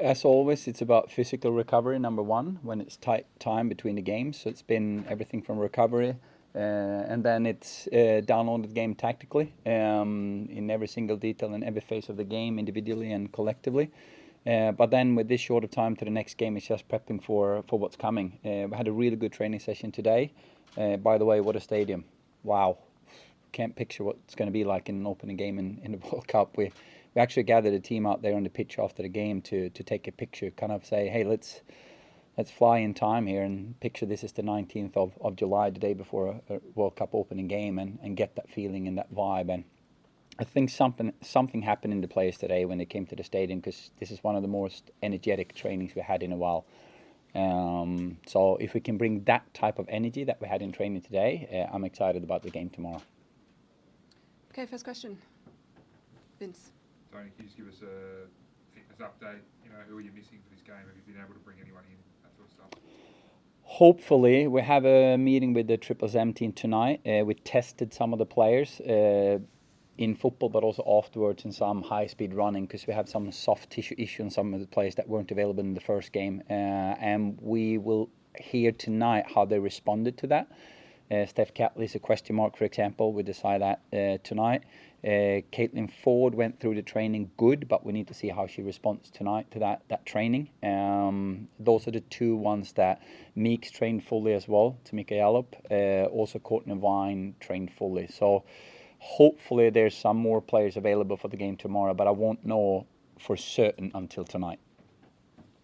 As always, it's about physical recovery, number one, when it's tight time between the games. So it's been everything from recovery, and then it's downloaded the game tactically in every single detail and every phase of the game, individually and collectively. But then with this short of time to the next game, it's just prepping for what's coming. We had a really good training session today. By the way, what a stadium. Wow. Can't picture what it's going to be like in an opening game in the World Cup. We actually gathered a team out there on the pitch after the game to take a picture, kind of say, hey, let's fly in time here and picture this is the 19th of July, the day before a World Cup opening game, and get that feeling and that vibe. And I think something happened in the players today when they came to the stadium, because this is one of the most energetic trainings we had in a while. So if we can bring that type of energy that we had in training today, I'm excited about the game tomorrow. Okay, first question. Vince. Tony, can you just give us a fitness update? You know, who are you missing for this game? Have you been able to bring anyone in? That sort of stuff. Hopefully, we have a meeting with the M team tonight. We tested some of the players in football, but also afterwards in some high-speed running, because we have some soft tissue issue in some of the players that weren't available in the first game. And we will hear tonight how they responded to that. Steph Catley is a question mark, for example. We decide that tonight. Caitlin Ford went through the training good, but we need to see how she responds tonight to that training. Those are the two ones that Meeks trained fully as well, Tamika Yallop. Also Courtney Vine trained fully. So hopefully there's some more players available for the game tomorrow, but I won't know for certain until tonight.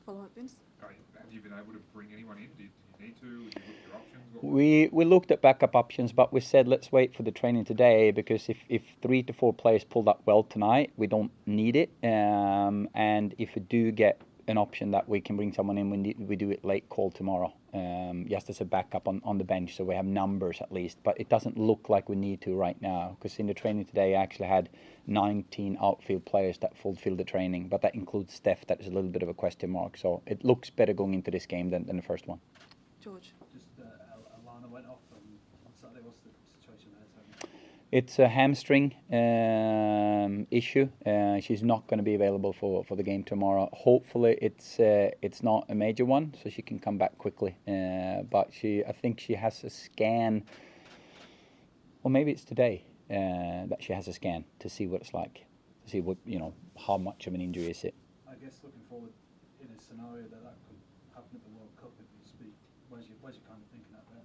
Follow up, Vince? Have you been able to bring anyone in? Did you need to? Did you look at your options? We looked at backup options, but we said let's wait for the training today, because if 3 to 4 players pulled up well tonight, we don't need it. And if we do get an option that we can bring someone in, we do it late call tomorrow, just as a backup on the bench, so we have numbers at least. But it doesn't look like we need to right now, because in the training today I actually had 19 outfield players that fulfilled the training, but that includes Steph. That is a little bit of a question mark, so it looks better going into this game than the first one. George. Alana went off on Saturday. What's the situation there, Tony? It's a hamstring issue. She's not going to be available for the game tomorrow. Hopefully it's not a major one, so she can come back quickly. But I think she has a scan, or maybe it's today that she has a scan to see what it's like, to see what, how much of an injury is it. I guess looking forward in a scenario that could happen at the World Cup, if you speak, where's your kind of thinking out there?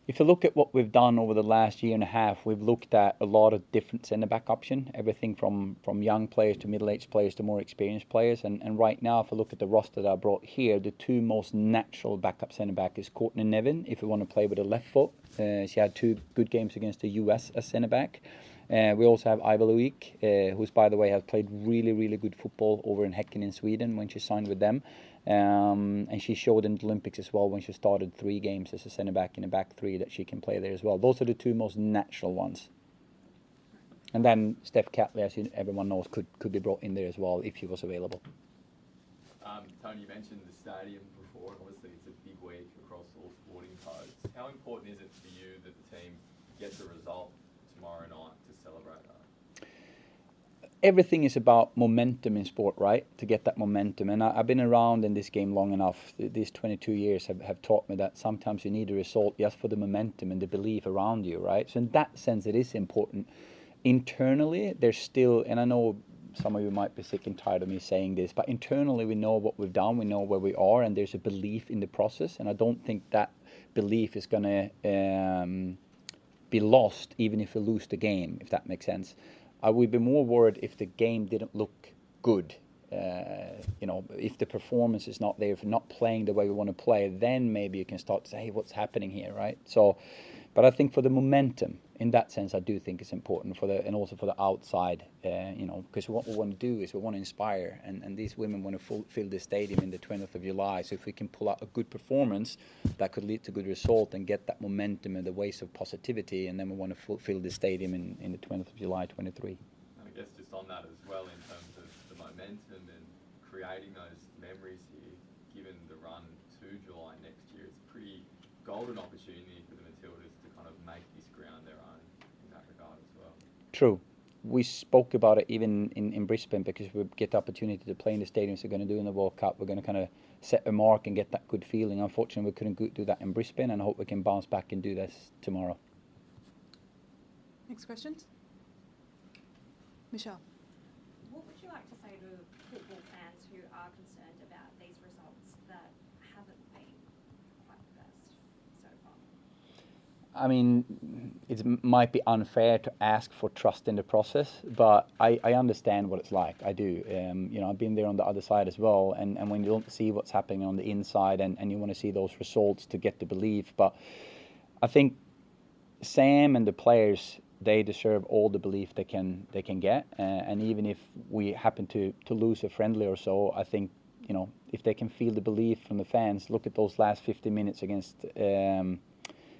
If you look at what we've done over the last year and a half, we've looked at a lot of different centre-back options, everything from young players to middle-aged players to more experienced players. And right now, if I look at the roster that I brought here, the two most natural backup centre-back is Courtney Nevin, if we want to play with a left foot. She had 2 good games against the US as centre-back. We also have Iva Luik, who's, by the way, has played really, really good football over in Häcken in Sweden when she signed with them. And she showed in the Olympics as well when she started 3 games as a centre-back in a back 3 that she can play there as well. Those are the 2 most natural ones. And then Steph Catley, as everyone knows, could be brought in there as well if she was available. Tony, you mentioned the stadium before, and obviously it's a big week across all sporting codes. How important is it for you that the team gets a result tomorrow night to celebrate that? Everything is about momentum in sport, right? To get that momentum. And I've been around in this game long enough. These 22 years have taught me that sometimes you need a result just for the momentum and the belief around you, right? So in that sense, it is important. Internally, there's still, and I know some of you might be sick and tired of me saying this, but internally we know what we've done, we know where we are, and there's a belief in the process. And I don't think that belief is going to be lost even if we lose the game, if that makes sense. I would be more worried if the game didn't look good. If the performance is not there, if we're not playing the way we want to play, then maybe you can start to say, hey, what's happening here, right? So, but I think for the momentum, in that sense, I do think it's important and also for the outside, because what we want to do is we want to inspire, and these women want to fill the stadium in the 20th of July. So if we can pull out a good performance, that could lead to good result and get that momentum and the waves of positivity, and then we want to fill the stadium in the 20th of July 23. I guess just on that as well, in terms of the momentum and creating those memories here, given the run to July next year, it's a pretty golden opportunity for the Matildas to kind of make this ground their own in that regard as well. True. we spoke about it even in Brisbane, because we get the opportunity to play in the stadiums we're going to do in the World Cup. We're going to kind of set a mark and get that good feeling. Unfortunately, we couldn't do that in Brisbane, and I hope we can bounce back and do this tomorrow. Next questions. Michelle. What would you like to say to football fans who are concerned about these results that haven't been quite the best so far? I mean, it might be unfair to ask for trust in the process, but I understand what it's like. I do. You know, I've been there on the other side as well, and when you don't see what's happening on the inside, and you want to see those results to get the belief. But I think Sam and the players, they deserve all the belief they can get, and even if we happen to lose a friendly or so, I think, you know, if they can feel the belief from the fans. Look at those last 50 minutes against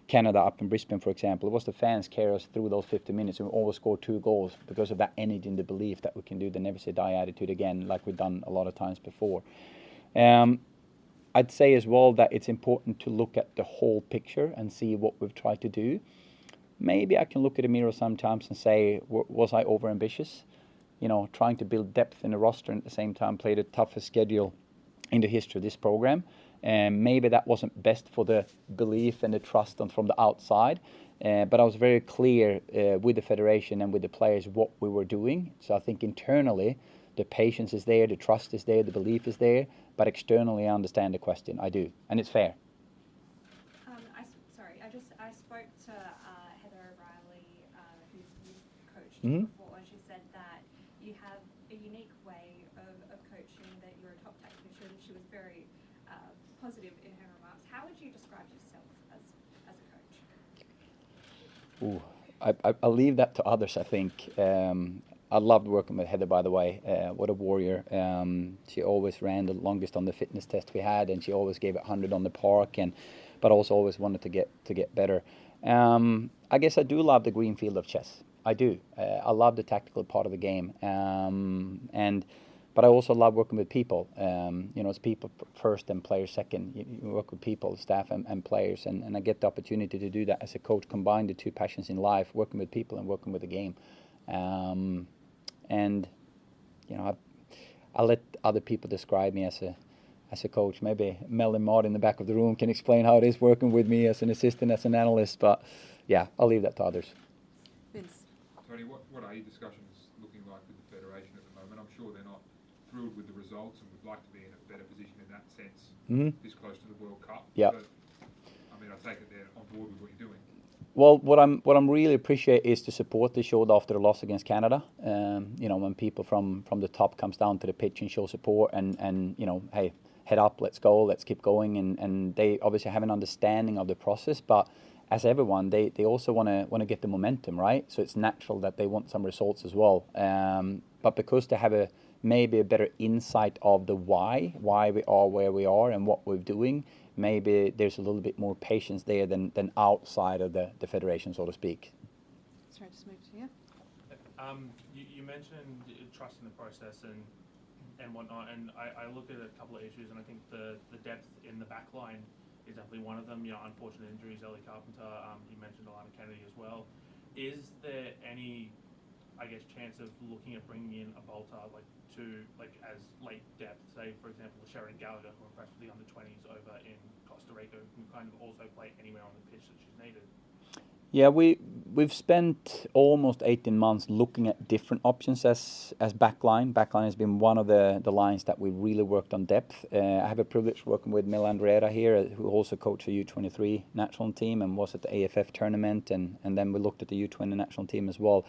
Canada up in Brisbane, for example. It was the fans carry us through those 50 minutes, and we always scored 2 goals because of that energy and the belief that we can do the never say die attitude again, like we've done a lot of times before. I'd say as well that it's important to look at the whole picture and see what we've tried to do. Maybe I can look at the mirror sometimes and say, was I overambitious? You know, trying to build depth in the roster and at the same time play the toughest schedule in the history of this program. And maybe that wasn't best for the belief and the trust from the outside. But I was very clear with the federation and with the players what we were doing. So I think internally the patience is there, the trust is there, the belief is there. But externally I understand the question. I do. And it's fair. I spoke to Heather O'Reilly, who you've coached Mhm. before, and she said that you have a unique way of coaching, that you're a top tactician. She was very positive in her remarks. How would you describe yourself as a coach? I'll leave that to others, I think. I loved working with Heather, by the way. What a warrior. She always ran the longest on the fitness test we had, and she always gave it 100 on the park, but also always wanted to get better. I guess I do love the green field of chess. I do. I love the tactical part of the game. But I also love working with people. You know, it's people first and players second. You work with people, staff and players, and I get the opportunity to do that as a coach, combine the two passions in life, working with people and working with the game. And you know, I'll let other people describe me as a coach. Maybe Mel and Maud in the back of the room can explain how it is working with me as an assistant, as an analyst. But yeah, I'll leave that to others. Vince. Tony, what are your discussions looking like with the Federation at the moment? I'm sure they're not thrilled with the results and would like to be in a better position in that sense, this close to the World Cup. Yeah. But, I mean, I take it they're on board with what you're doing. Well, what I'm really appreciate is the support they showed after the loss against Canada. You know, when people from the top comes down to the pitch and show support and you know, hey, head up, let's go, let's keep going, and they obviously have an understanding of the process, but as everyone, they also want to get the momentum, right? So it's natural that they want some results as well. But because they have maybe a better insight of the why we are where we are and what we're doing, maybe there's a little bit more patience there than outside of the federation, so to speak. Sorry, just move to you. You mentioned trust in the process and whatnot, and I look at a couple of issues, and I think the depth in the back line is definitely one of them. You know, unfortunate injuries, Ellie Carpenter, you mentioned Alana Kennedy as well. Is there any, I guess, chance of looking at bringing in a bolter as late depth, say for example Sharon Gallagher, who impressed with the under-20s over in Costa Rica, who can kind of also play anywhere on the pitch that she's needed? Yeah, we've spent almost 18 months looking at different options as backline. Backline has been one of the lines that we really worked on depth. I have a privilege working with Mil Andreera here, who also coached the U23 national team and was at the AFF tournament, and then we looked at the U20 national team as well.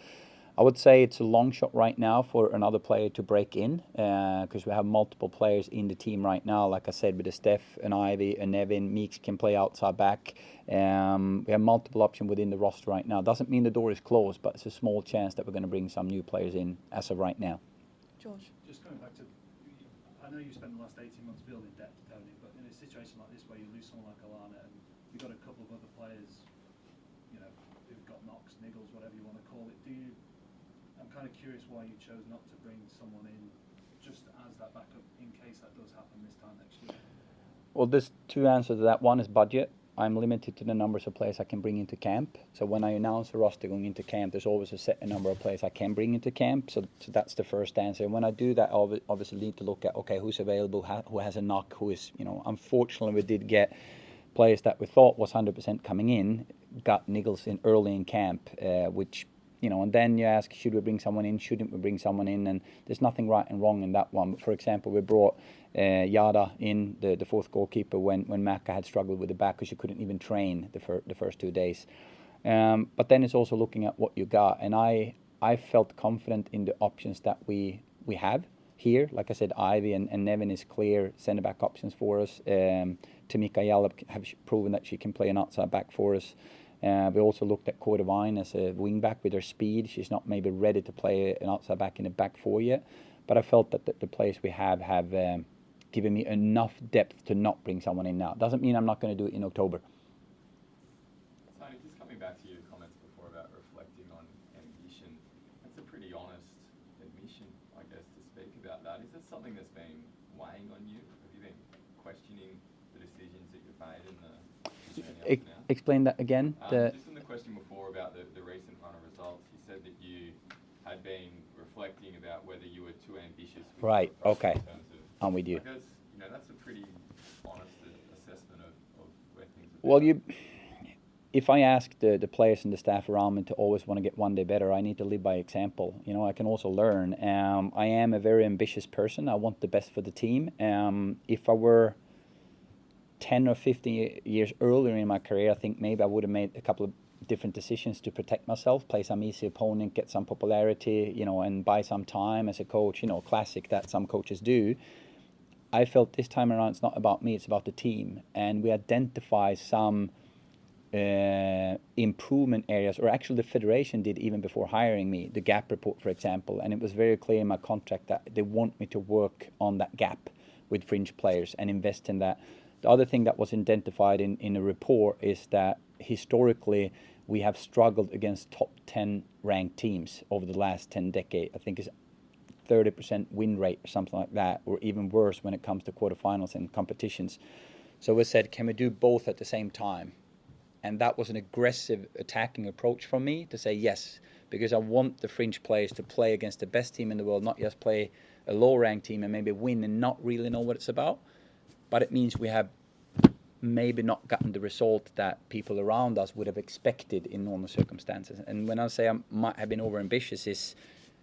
I would say it's a long shot right now for another player to break in, because we have multiple players in the team right now. Like I said, with the Steph and Ivy and Nevin, Meeks can play outside back. We have multiple options within the roster right now. Doesn't mean the door is closed, but it's a small chance that we're going to bring some new players in as of right now. George. Just going back to, I know you spent the last 18 months building depth, Tony, but in a situation like this where you lose someone like Alana and you've got a couple of other players, you know, who've got knocks, niggles, whatever you want to call it, I'm kind of curious why you chose not to bring someone in just as that backup in case that does happen this time next year. Well, there's two answers to that. One is budget, I'm limited to the numbers of players I can bring into camp. So when I announce a roster going into camp, there's always a set number of players I can bring into camp. So that's the first answer. And when I do that, I obviously need to look at, okay, who's available, who has a knock, who is, unfortunately we did get players that we thought was 100% coming in, got niggles in early in camp, which, and then you ask, should we bring someone in, shouldn't we bring someone in? And there's nothing right and wrong in that one. But for example, we brought Yada in, the fourth goalkeeper, when Macca had struggled with the back because she couldn't even train the first 2 days. But then it's also looking at what you got. And I felt confident in the options that we have here. Like I said, Ivy and Nevin is clear centre-back options for us. Tamika Yallop have proven that she can play an outside back for us. We also looked at Cora Vine as a wing back with her speed. She's not maybe ready to play an outside back in the back four yet, but I felt that the players we have given me enough depth to not bring someone in now. Doesn't mean I'm not going to do it in October. Tony, just coming back to your comments before about reflecting on ambition, that's a pretty honest admission, I guess, to speak about that. Is that something that's been weighing on you? Have you been questioning the decisions that you've made in the journey up now? Explain that again. Just in the question before about the recent run of results, you said that you had been reflecting about whether you were too ambitious. With Right, your approach okay. in terms of, I'm with you. I guess, that's a pretty honest assessment of where things are. Well, if I ask the players and the staff around me to always want to get one day better, I need to live by example. I can also learn. I am a very ambitious person. I want the best for the team. If I were 10 or 15 years earlier in my career, I think maybe I would have made a couple of different decisions to protect myself, play some easy opponent, get some popularity, and buy some time as a coach, classic that some coaches do. I felt this time around it's not about me, it's about the team. And we identify some improvement areas, or actually the federation did even before hiring me, the gap report, for example. And it was very clear in my contract that they want me to work on that gap with fringe players and invest in that. The other thing that was identified in the report is that historically we have struggled against top 10 ranked teams over the last 10 decades. I think it's 30% win rate or something like that, or even worse when it comes to quarterfinals and competitions. So we said, can we do both at the same time? And that was an aggressive attacking approach from me to say yes, because I want the fringe players to play against the best team in the world, not just play a low-ranked team and maybe win and not really know what it's about. But it means we have maybe not gotten the result that people around us would have expected in normal circumstances. And when I say I might have been overambitious, is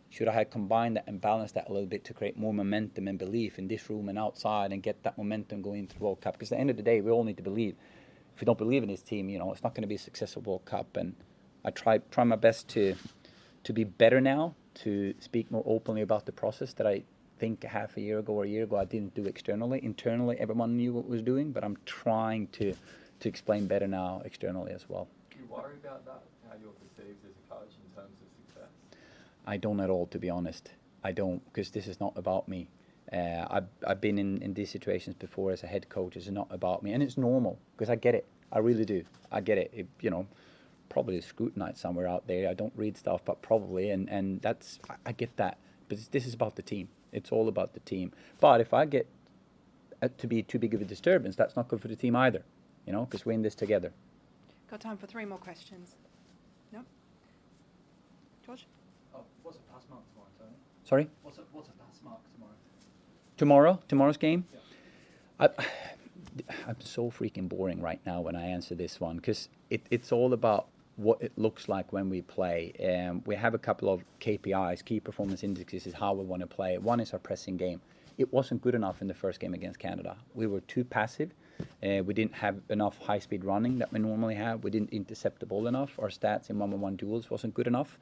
should I have combined that and balanced that a little bit to create more momentum and belief in this room and outside and get that momentum going into the World Cup? Because at the end of the day, we all need to believe. If we don't believe in this team, it's not going to be a successful World Cup. And I try my best to be better now, to speak more openly about the process that I think half a year ago or a year ago I didn't do externally. Internally, everyone knew what I was doing, but I'm trying to explain better now externally as well. Do you worry about that, how you're perceived as a coach in terms of success? I don't at all, to be honest. I don't, because this is not about me. I've been in these situations before as a head coach. It's not about me, and it's normal because I get it. I really do. I get it. Probably scrutinized somewhere out there. I don't read stuff, but probably, and that's, I get that. But this is about the team. It's all about the team. But if I get to be too big of a disturbance, that's not good for the team either. Because we're in this together. Got time for 3 more questions. No? George? Oh, what's a pass mark tomorrow, Tony? Sorry? What's a pass mark tomorrow? Tomorrow's game? Yeah. I'm so freaking boring right now when I answer this one, because it's all about what it looks like when we play. We have a couple of KPIs, key performance indexes, is how we want to play. One is our pressing game. It wasn't good enough in the first game against Canada. We were too passive. We didn't have enough high-speed running that we normally have. We didn't intercept the ball enough. Our stats in one-on-one duels wasn't good enough.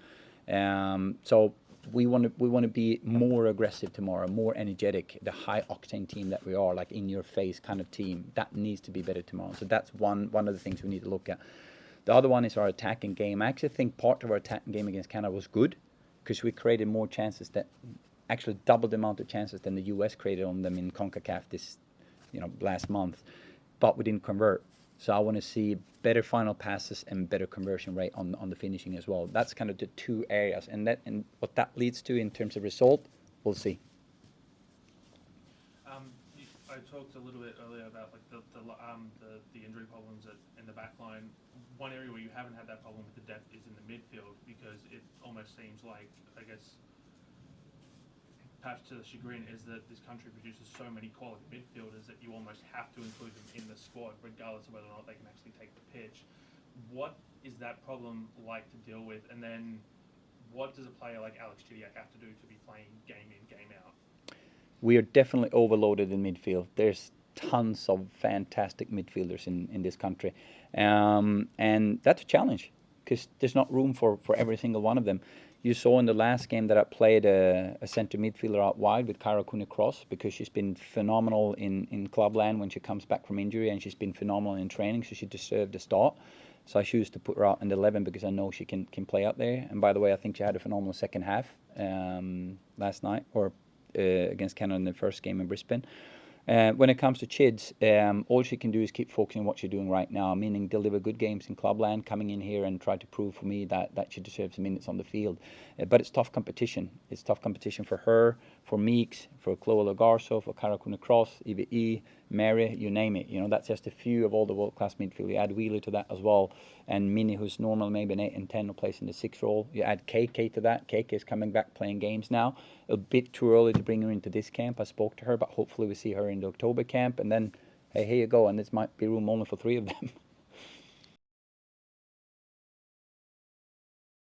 So we want to be more aggressive tomorrow, more energetic, the high-octane team that we are, like in-your-face kind of team. That needs to be better tomorrow. So that's one of the things we need to look at. The other one is our attacking game. I actually think part of our attacking game against Canada was good because we created more chances, that actually double the amount of chances than the US created on them in CONCACAF this, last month, but we didn't convert. So I want to see better final passes and better conversion rate on the finishing as well. That's kind of the two areas, and what that leads to in terms of result, we'll see. I talked a little bit earlier about like the injury problems in the back line. One area where you haven't had that problem with the depth is in the midfield, because it almost seems like, I guess, perhaps to the chagrin, is that this country produces so many quality midfielders that you almost have to include them in the squad, regardless of whether or not they can actually take the pitch. What is that problem like to deal with? And then what does a player like Alex Chidiac have to do to be playing game in, game out? We are definitely overloaded in midfield. There's tons of fantastic midfielders in this country. And that's a challenge, because there's not room for every single one of them. You saw in the last game that I played a centre midfielder out wide with Kyra Cooney-Cross, because she's been phenomenal in clubland when she comes back from injury, and she's been phenomenal in training, so she deserved a start. So I choose to put her out in the 11 because I know she can play out there. And by the way, I think she had a phenomenal second half last night, or against Canada in the first game in Brisbane. When it comes to Chids, all she can do is keep focusing on what she's doing right now, meaning deliver good games in clubland, coming in here and try to prove for me that she deserves minutes on the field. But it's tough competition. It's tough competition for her, for Meeks, for Chloe Lagarso, for Cara Cooney-Cross, Eva Mary, you name it. You know, that's just a few of all the world-class midfield. You add Wheeler to that as well, and Minnie, who's normally maybe an 8 and 10, who plays in the 6 role. You add KK to that. KK is coming back playing games now. A bit too early to bring her into this camp. I spoke to her, but hopefully we see her in the October camp, and then, hey, here you go, and this might be room only for 3 of them.